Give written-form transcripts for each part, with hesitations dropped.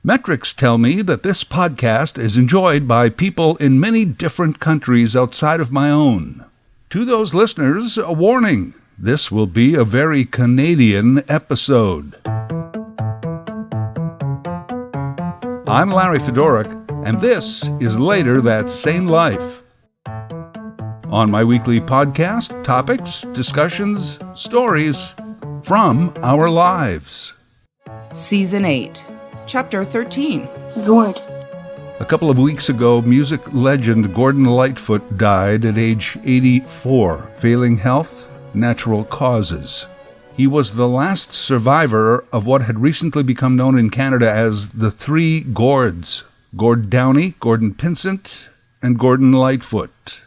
Metrics tell me that this podcast is enjoyed by people in many different countries outside of my own. To those listeners, a warning. This will be a very Canadian episode. I'm Larry Fedoruk, and this is Later That Same Life. On my weekly podcast, topics, discussions, stories from our lives. Season 8, Chapter 13. Gord. A couple of weeks ago, music legend Gordon Lightfoot died at age 84, failing health, natural causes. He was the last survivor of what had recently become known in Canada as the Three Gords: Gord Downie, Gordon Pinsent, and Gordon Lightfoot.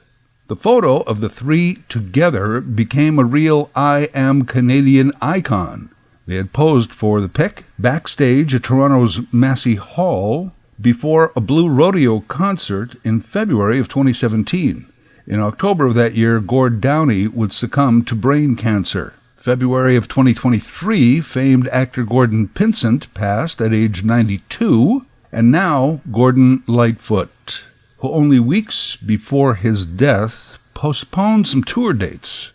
The photo of the three together became a real I Am Canadian icon. They had posed for the pic backstage at Toronto's Massey Hall before a Blue Rodeo concert in February of 2017. In October of that year, Gord Downie would succumb to brain cancer. February of 2023, famed actor Gordon Pinsent passed at age 92, and now Gordon Lightfoot, who only weeks before his death postponed some tour dates.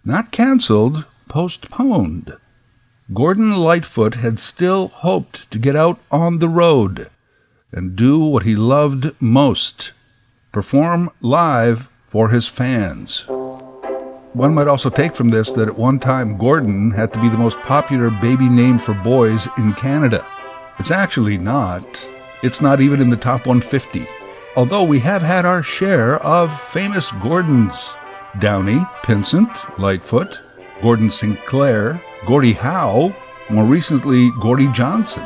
Not canceled, postponed. Gordon Lightfoot had still hoped to get out on the road and do what he loved most, perform live for his fans. One might also take from this that at one time Gordon had to be the most popular baby name for boys in Canada. It's actually not. It's not even in the top 150. Although we have had our share of famous Gordons: Downie, Pinsent, Lightfoot, Gordon Sinclair, Gordie Howe, more recently Gordie Johnson.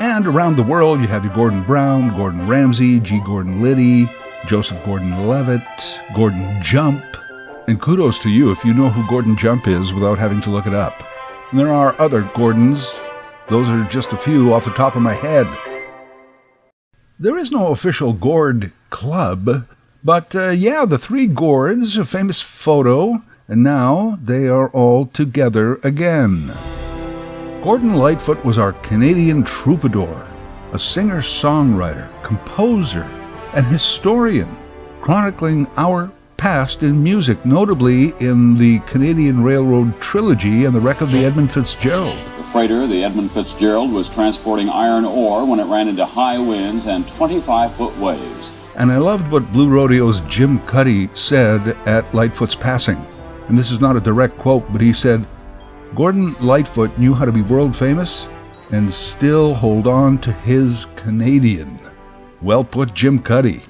And around the world you have your Gordon Brown, Gordon Ramsay, G. Gordon Liddy, Joseph Gordon-Levitt, Gordon Jump. And kudos to you if you know who Gordon Jump is without having to look it up. And there are other Gordons. Those are just a few off the top of my head. There is no official Gord Club, but the Three Gords, a famous photo, and now they are all together again. Gordon Lightfoot was our Canadian troubadour, a singer-songwriter, composer, and historian, chronicling our past in music, notably in the Canadian Railroad Trilogy and the Wreck of the Edmund Fitzgerald. The freighter, the Edmund Fitzgerald, was transporting iron ore when it ran into high winds and 25-foot waves. And I loved what Blue Rodeo's Jim Cuddy said at Lightfoot's passing. And this is not a direct quote, but he said, "Gordon Lightfoot knew how to be world famous and still hold on to his Canadian." Well put, Jim Cuddy.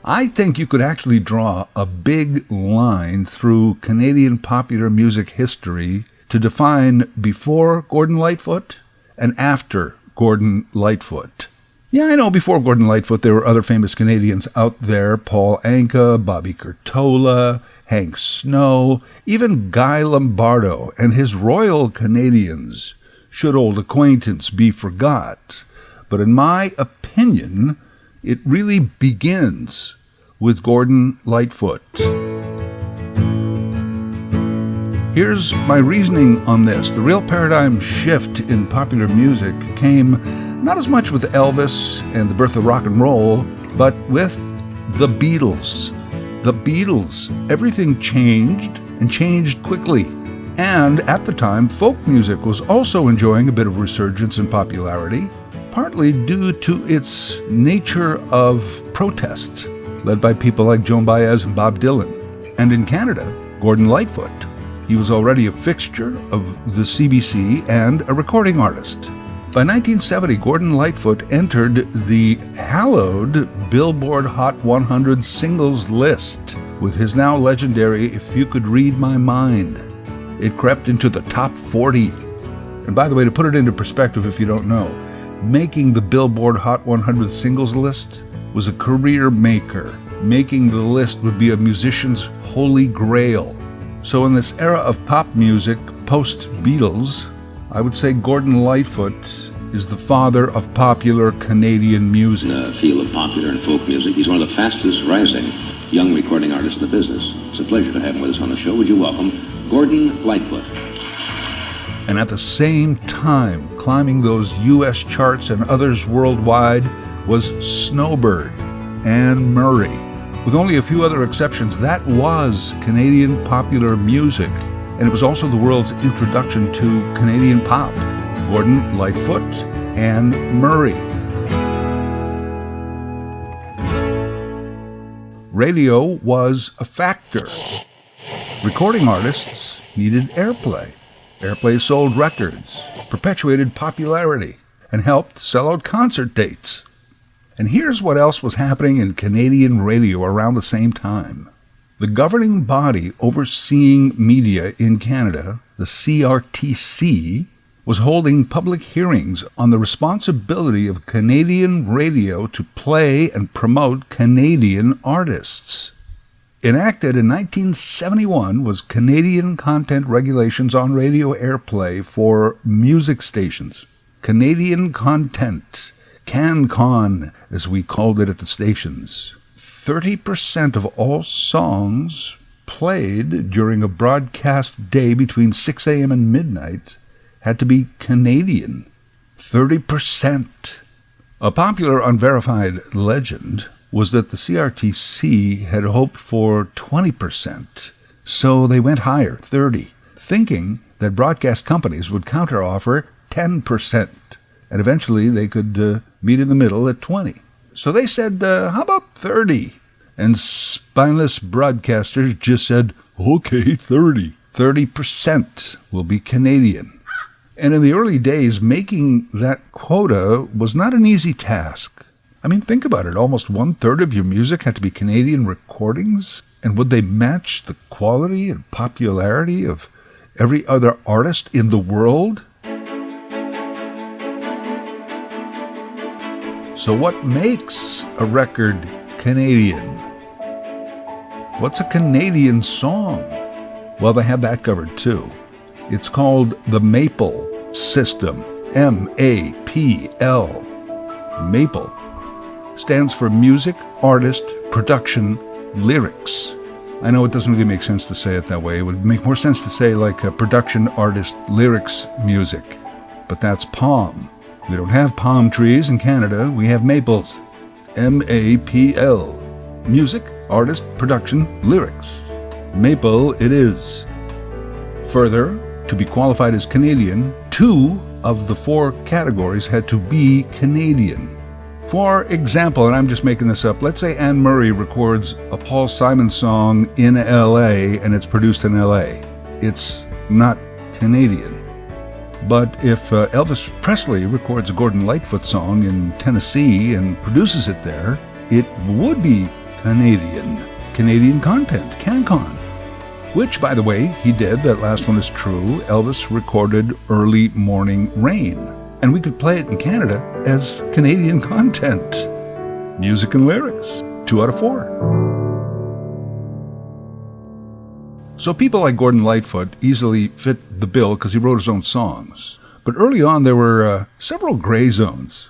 I think you could actually draw a big line through Canadian popular music history to define before Gordon Lightfoot and after Gordon Lightfoot. Yeah, I know before Gordon Lightfoot there were other famous Canadians out there: Paul Anka, Bobby Curtola, Hank Snow, even Guy Lombardo and his Royal Canadians. Should old acquaintance be forgot? But in my opinion, it really begins with Gordon Lightfoot. Here's my reasoning on this. The real paradigm shift in popular music came not as much with Elvis and the birth of rock and roll, but with the Beatles. The Beatles. Everything changed, and changed quickly. And at the time, folk music was also enjoying a bit of resurgence in popularity, partly due to its nature of protest, led by people like Joan Baez and Bob Dylan. And in Canada, Gordon Lightfoot. He was already a fixture of the CBC and a recording artist. By 1970, Gordon Lightfoot entered the hallowed Billboard Hot 100 singles list with his now legendary If You Could Read My Mind. It crept into the top 40. And by the way, to put it into perspective if you don't know, making the Billboard Hot 100 singles list was a career maker. Making the list would be a musician's holy grail. So in this era of pop music, post-Beatles, I would say Gordon Lightfoot is the father of popular Canadian music. In the field of popular and folk music, he's one of the fastest rising young recording artists in the business. It's a pleasure to have him with us on the show. Would you welcome Gordon Lightfoot? And at the same time, climbing those U.S. charts and others worldwide, was Snowbird, Anne Murray. With only a few other exceptions, that was Canadian popular music, and it was also the world's introduction to Canadian pop. Gordon Lightfoot, Anne Murray. Radio was a factor. Recording artists needed airplay. Airplay sold records, perpetuated popularity, and helped sell out concert dates. And here's what else was happening in Canadian radio around the same time. The governing body overseeing media in Canada, the CRTC, was holding public hearings on the responsibility of Canadian radio to play and promote Canadian artists. Enacted in 1971 was Canadian Content Regulations on Radio Airplay for Music Stations. Canadian Content, CanCon, as we called it at the stations. 30% of all songs played during a broadcast day between 6 a.m. and midnight had to be Canadian. 30%. A popular unverified legend was that the CRTC had hoped for 20%, so they went higher, 30%, thinking that broadcast companies would counteroffer 10%, and eventually they could meet in the middle at 20%. So they said, how about 30%? And spineless broadcasters just said, okay, 30%. 30% will be Canadian. And in the early days, making that quota was not an easy task. I mean, think about it. Almost 1/3 of your music had to be Canadian recordings. And would they match the quality and popularity of every other artist in the world? So what makes a record Canadian? What's a Canadian song? Well, they have that covered too. It's called the Maple System. M-A-P-L. Maple stands for music, artist, production, lyrics. I know it doesn't really make sense to say it that way. It would make more sense to say like a production, artist, lyrics, music. But that's palm. We don't have palm trees in Canada. We have maples. M-A-P-L. Music, artist, production, lyrics. Maple it is. Further, to be qualified as Canadian, 2 of the 4 categories had to be Canadian. For example, and I'm just making this up, let's say Anne Murray records a Paul Simon song in L.A. and it's produced in L.A. It's not Canadian. But if Elvis Presley records a Gordon Lightfoot song in Tennessee and produces it there, it would be Canadian. Canadian content, CanCon. Which, by the way, he did. That last one is true. Elvis recorded Early Morning Rain. And we could play it in Canada as Canadian content. Music and lyrics. 2 out of 4. So people like Gordon Lightfoot easily fit the bill because he wrote his own songs. But early on there were several gray zones.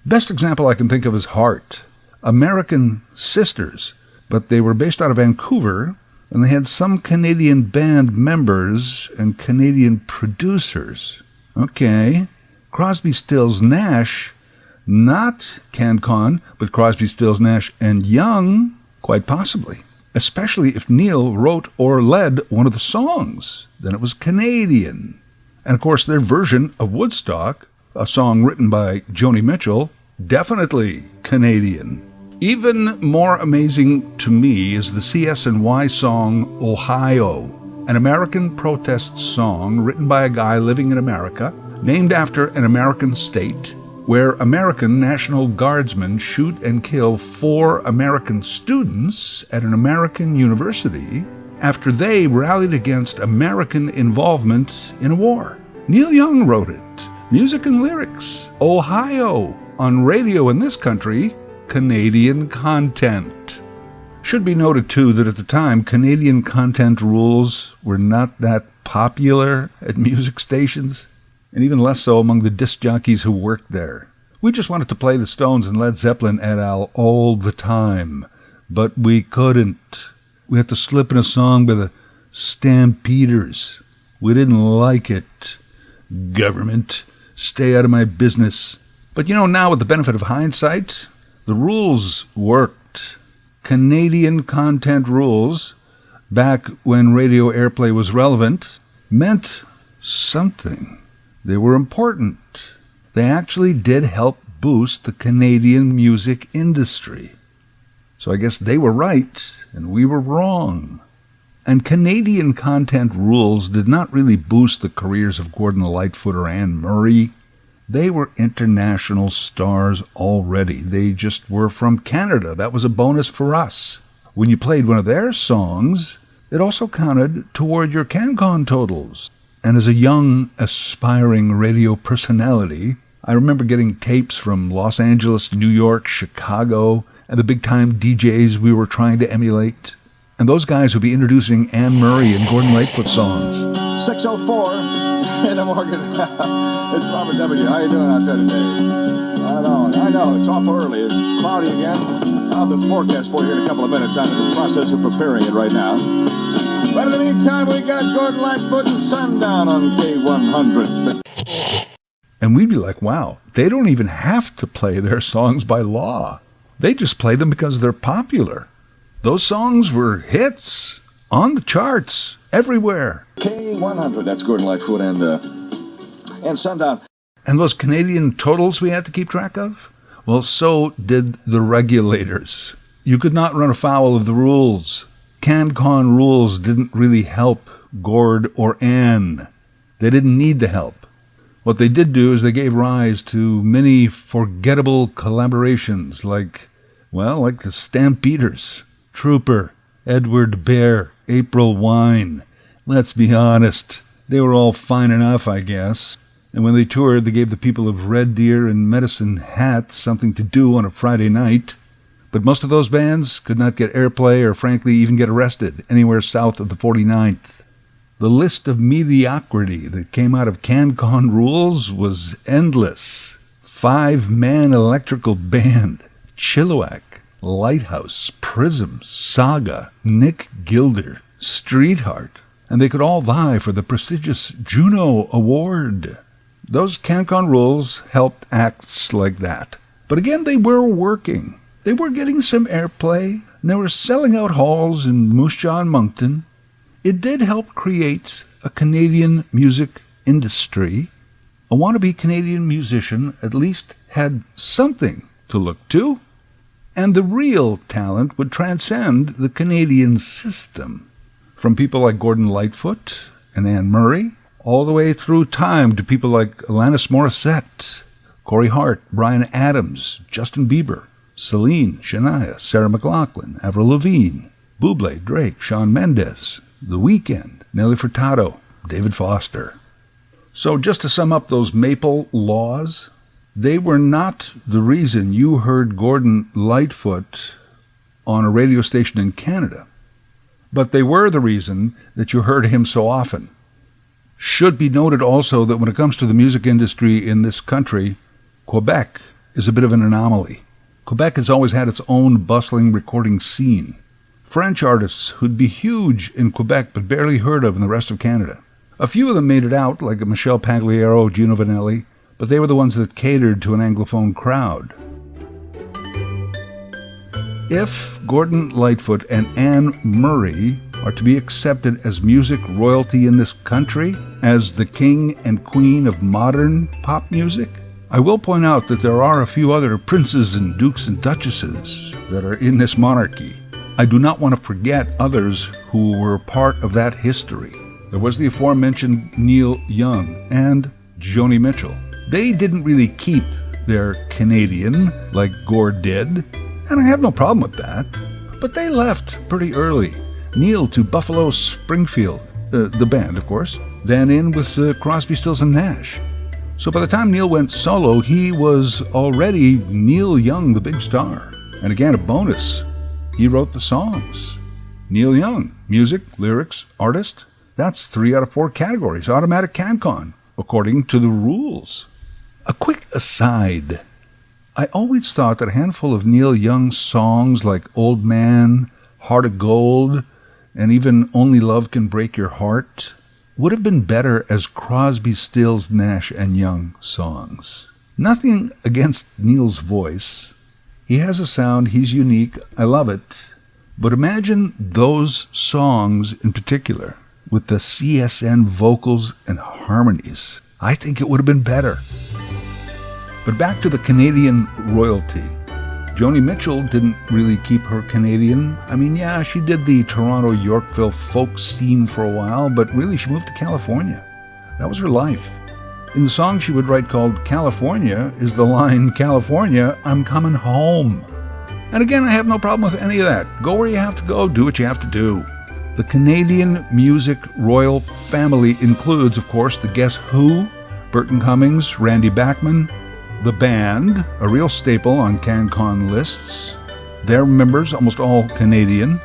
Best example I can think of is Heart. American sisters, but they were based out of Vancouver, and they had some Canadian band members and Canadian producers. Okay. Crosby, Stills, Nash, not CanCon, but Crosby, Stills, Nash and Young, quite possibly. Especially if Neil wrote or led one of the songs. Then it was Canadian. And of course their version of Woodstock, a song written by Joni Mitchell, definitely Canadian. Even more amazing to me is the CSNY song Ohio, an American protest song written by a guy living in America, named after an American state, where American National Guardsmen shoot and kill 4 American students at an American university after they rallied against American involvement in a war. Neil Young wrote it. Music and lyrics. Ohio. On radio in this country, Canadian content. Should be noted, too, that at the time, Canadian content rules were not that popular at music stations, and even less so among the disc jockeys who worked there. We just wanted to play the Stones and Led Zeppelin et al. All the time, but we couldn't. We had to slip in a song by the Stampeders. We didn't like it. Government, stay out of my business. But now with the benefit of hindsight, the rules worked. Canadian content rules, back when radio airplay was relevant, meant something. They were important. They actually did help boost the Canadian music industry. So I guess they were right and we were wrong. And Canadian content rules did not really boost the careers of Gordon Lightfoot or Anne Murray. They were international stars already. They just were from Canada. That was a bonus for us. When you played one of their songs, it also counted toward your CanCon totals. And as a young, aspiring radio personality, I remember getting tapes from Los Angeles, New York, Chicago, and the big-time DJs we were trying to emulate. And those guys would be introducing Anne Murray and Gordon Lightfoot songs. 6:04 in the morning. It's Robert W. How you doing out there today? I know, it's awful early. It's cloudy again. I'll have the forecast for you in a couple of minutes. I'm in the process of preparing it right now. But in the meantime, we got Gordon Lightfoot and Sundown on K100. And we'd be like, wow, they don't even have to play their songs by law. They just play them because they're popular. Those songs were hits, on the charts, everywhere. K100, that's Gordon Lightfoot and Sundown. And those Canadian totals we had to keep track of? Well, so did the regulators. You could not run afoul of the rules. CanCon rules didn't really help Gord or Anne. They didn't need the help. What they did do is they gave rise to many forgettable collaborations like the Stampeders, Trooper, Edward Bear, April Wine. Let's be honest, they were all fine enough, I guess. And when they toured, they gave the people of Red Deer and Medicine Hat something to do on a Friday night. But most of those bands could not get airplay or, frankly, even get arrested anywhere south of the 49th. The list of mediocrity that came out of CanCon rules was endless. 5-man electrical band, Chilliwack, Lighthouse, Prism, Saga, Nick Gilder, Streetheart, and they could all vie for the prestigious Juno Award. Those CanCon rules helped acts like that. But again, they were working. They were getting some airplay, and they were selling out halls in Moose Jaw and Moncton. It did help create a Canadian music industry. A wannabe Canadian musician at least had something to look to, and the real talent would transcend the Canadian system. From people like Gordon Lightfoot and Anne Murray, all the way through time to people like Alanis Morissette, Corey Hart, Bryan Adams, Justin Bieber, Celine, Shania, Sarah McLachlan, Avril Lavigne, Bublé, Drake, Shawn Mendes, The Weeknd, Nelly Furtado, David Foster. So just to sum up those Maple laws, they were not the reason you heard Gordon Lightfoot on a radio station in Canada, but they were the reason that you heard him so often. Should be noted also that when it comes to the music industry in this country, Quebec is a bit of an anomaly. Quebec has always had its own bustling recording scene. French artists who'd be huge in Quebec but barely heard of in the rest of Canada. A few of them made it out, like Michel Pagliaro, Gino Vanelli, but they were the ones that catered to an Anglophone crowd. If Gordon Lightfoot and Anne Murray are to be accepted as music royalty in this country, as the king and queen of modern pop music, I will point out that there are a few other princes and dukes and duchesses that are in this monarchy. I do not want to forget others who were part of that history. There was the aforementioned Neil Young and Joni Mitchell. They didn't really keep their Canadian like Gord did, and I have no problem with that. But they left pretty early. Neil to Buffalo Springfield, the band, of course, then in with Crosby, Stills and Nash. So by the time Neil went solo, he was already Neil Young, the big star. And again, a bonus, he wrote the songs. Neil Young, music, lyrics, artist, that's 3 out of 4 categories, automatic CanCon, according to the rules. A quick aside, I always thought that a handful of Neil Young songs like Old Man, Heart of Gold, and even Only Love Can Break Your Heart would have been better as Crosby, Stills, Nash and Young songs. Nothing against Neil's voice. He has a sound, he's unique, I love it. But imagine those songs in particular with the CSN vocals and harmonies. I think it would have been better. But back to the Canadian royalty. Joni Mitchell didn't really keep her Canadian. I mean, yeah, she did the Toronto-Yorkville folk scene for a while, but really she moved to California. That was her life. In the song she would write called California is the line, California, I'm coming home. And again, I have no problem with any of that. Go where you have to go, do what you have to do. The Canadian music royal family includes, of course, the Guess Who, Burton Cummings, Randy Bachman, the band, a real staple on CanCon lists. Their members, almost all Canadian.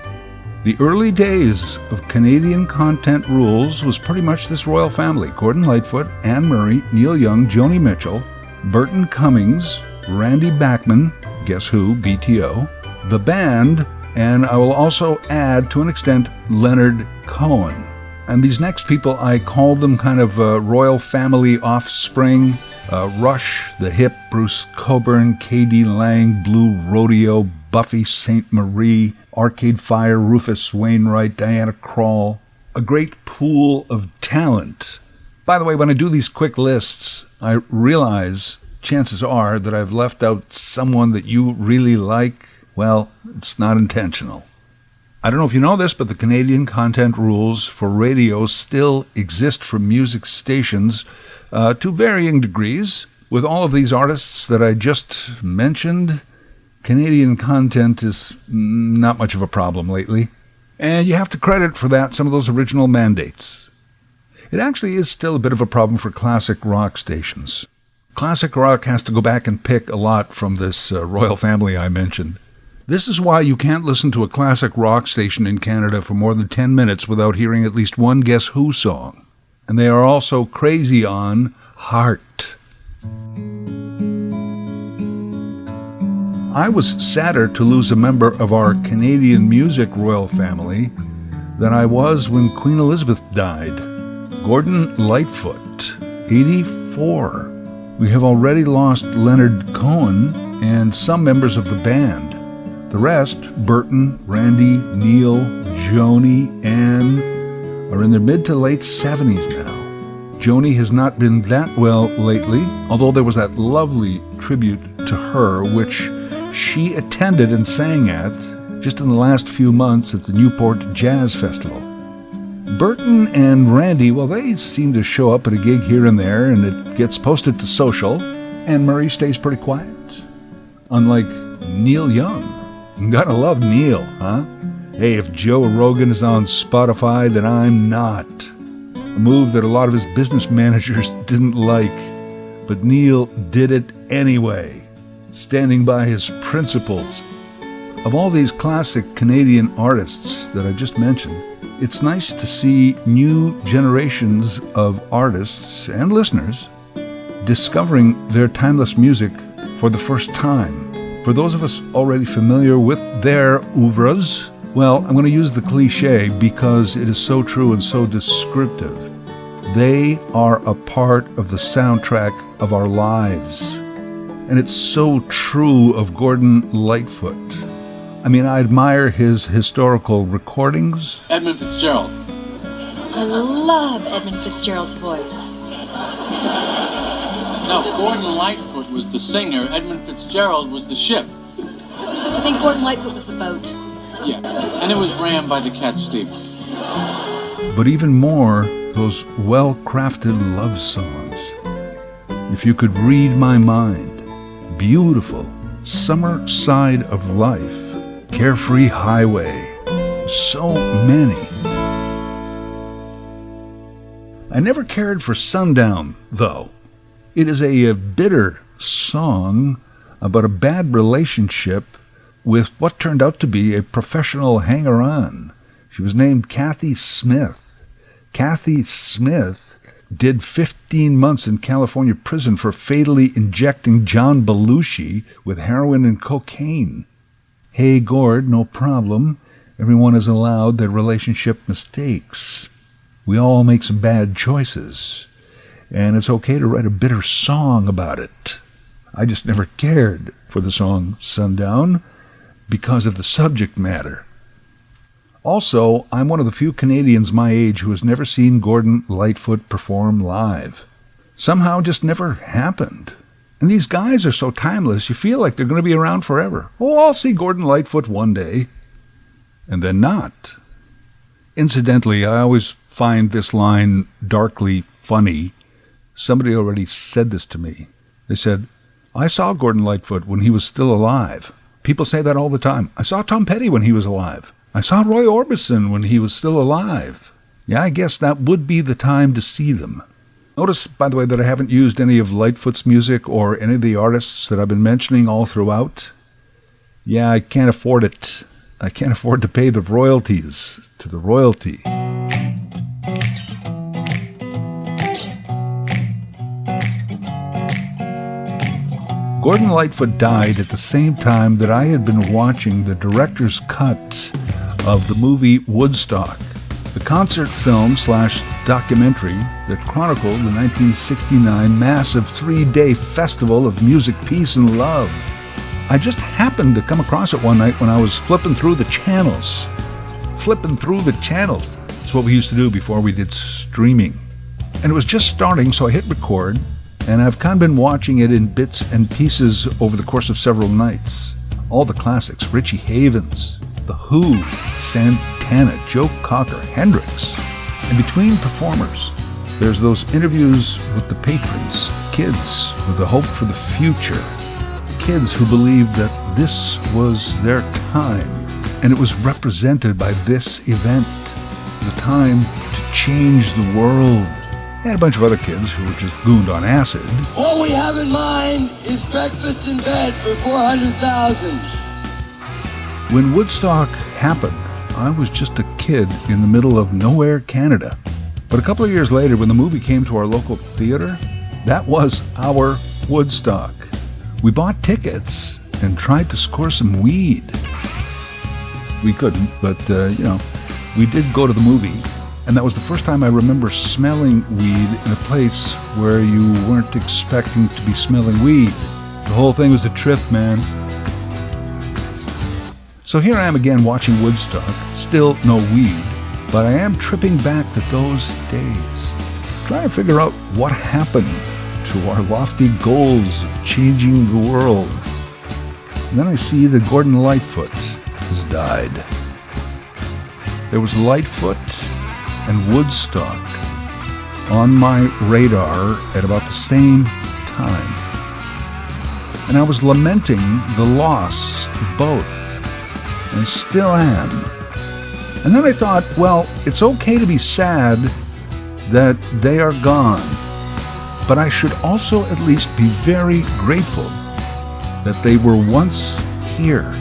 The early days of Canadian Content Rules was pretty much this royal family. Gordon Lightfoot, Anne Murray, Neil Young, Joni Mitchell, Burton Cummings, Randy Bachman, Guess Who, BTO, the band, and I will also add, to an extent, Leonard Cohen. And these next people, I call them kind of royal family offspring. Rush, The Hip, Bruce Cockburn, K.D. Lang, Blue Rodeo, Buffy St. Marie, Arcade Fire, Rufus Wainwright, Diana Krall. A great pool of talent. By the way, when I do these quick lists, I realize chances are that I've left out someone that you really like. Well, it's not intentional. I don't know if you know this, but the Canadian Content Rules for radio still exist for music stations to varying degrees. With all of these artists that I just mentioned, Canadian content is not much of a problem lately. And you have to credit for that some of those original mandates. It actually is still a bit of a problem for classic rock stations. Classic rock has to go back and pick a lot from this royal family I mentioned. This is why you can't listen to a classic rock station in Canada for more than 10 minutes without hearing at least one Guess Who song. And they are also crazy on Heart. I was sadder to lose a member of our Canadian music royal family than I was when Queen Elizabeth died. Gordon Lightfoot, 84. We have already lost Leonard Cohen and some members of the band. The rest, Burton, Randy, Neil, Joni, Anne, are in their mid to late 70s now. Joni has not been that well lately, although there was that lovely tribute to her, which she attended and sang at just in the last few months at the Newport Jazz Festival. Burton and Randy, well, they seem to show up at a gig here and there, and it gets posted to social. Anne Murray stays pretty quiet, unlike Neil Young. Gotta love Neil, huh? Hey, if Joe Rogan is on Spotify, then I'm not. A move that a lot of his business managers didn't like, but Neil did it anyway, standing by his principles. Of all these classic Canadian artists that I just mentioned, it's nice to see new generations of artists and listeners discovering their timeless music for the first time. For those of us already familiar with their oeuvres, well, I'm going to use the cliche because it is so true and so descriptive. They are a part of the soundtrack of our lives. And it's so true of Gordon Lightfoot. I mean, I admire his historical recordings. Edmund Fitzgerald. I love Edmund Fitzgerald's voice. No, Gordon Lightfoot was the singer. Edmund Fitzgerald was the ship. I think Gordon Lightfoot was the boat. Yeah, and it was ran by the Cat Stevens. But even more, those well-crafted love songs. If you could read my mind, beautiful, Summer Side of Life, Carefree Highway, so many. I never cared for Sundown, though. It is a bitter song about a bad relationship with what turned out to be a professional hanger-on. She was named Kathy Smith. Kathy Smith did 15 months in California prison for fatally injecting John Belushi with heroin and cocaine. Hey, Gord, no problem. Everyone is allowed their relationship mistakes. We all make some bad choices, and it's okay to write a bitter song about it. I just never cared for the song Sundown because of the subject matter. Also, I'm one of the few Canadians my age who has never seen Gordon Lightfoot perform live. Somehow just never happened. And these guys are so timeless, you feel like they're going to be around forever. Oh, I'll see Gordon Lightfoot one day. And then not. Incidentally, I always find this line darkly funny. Somebody already said this to me. They said, I saw Gordon Lightfoot when he was still alive. People say that all the time. I saw Tom Petty when he was alive. I saw Roy Orbison when he was still alive. Yeah, I guess that would be the time to see them. Notice, by the way, that I haven't used any of Lightfoot's music or any of the artists that I've been mentioning all throughout. Yeah, I can't afford it. I can't afford to pay the royalties to the royalty. Gordon Lightfoot died at the same time that I had been watching the director's cut of the movie Woodstock, the concert film / documentary that chronicled the 1969 massive 3-day festival of music, peace, and love. I just happened to come across it one night when I was flipping through the channels. That's what we used to do before we did streaming. And it was just starting, so I hit record, and I've kind of been watching it in bits and pieces over the course of several nights. All the classics, Richie Havens, The Who, Santana, Joe Cocker, Hendrix. And between performers, there's those interviews with the patrons, kids with a hope for the future, kids who believed that this was their time, and it was represented by this event, the time to change the world. And a bunch of other kids who were just gooned on acid. What we have in mind is breakfast in bed for 400,000. When Woodstock happened, I was just a kid in the middle of nowhere, Canada. But a couple of years later, when the movie came to our local theater, that was our Woodstock. We bought tickets and tried to score some weed. We couldn't, but, we did go to the movie. And that was the first time I remember smelling weed in a place where you weren't expecting to be smelling weed. The whole thing was a trip, man. So here I am again watching Woodstock, still no weed, but I am tripping back to those days, trying to figure out what happened to our lofty goals of changing the world. And then I see that Gordon Lightfoot has died. There was Lightfoot and Woodstock on my radar at about the same time. And I was lamenting the loss of both. And I still am. And then I thought, well, it's okay to be sad that they are gone. But I should also at least be very grateful that they were once here.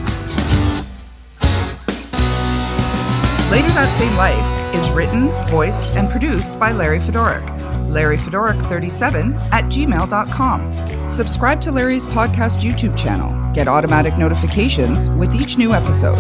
Later That Same Life is written, voiced, and produced by Larry Fedoruk. LarryFedoruk37@gmail.com. Subscribe to Larry's podcast YouTube channel. Get automatic notifications with each new episode.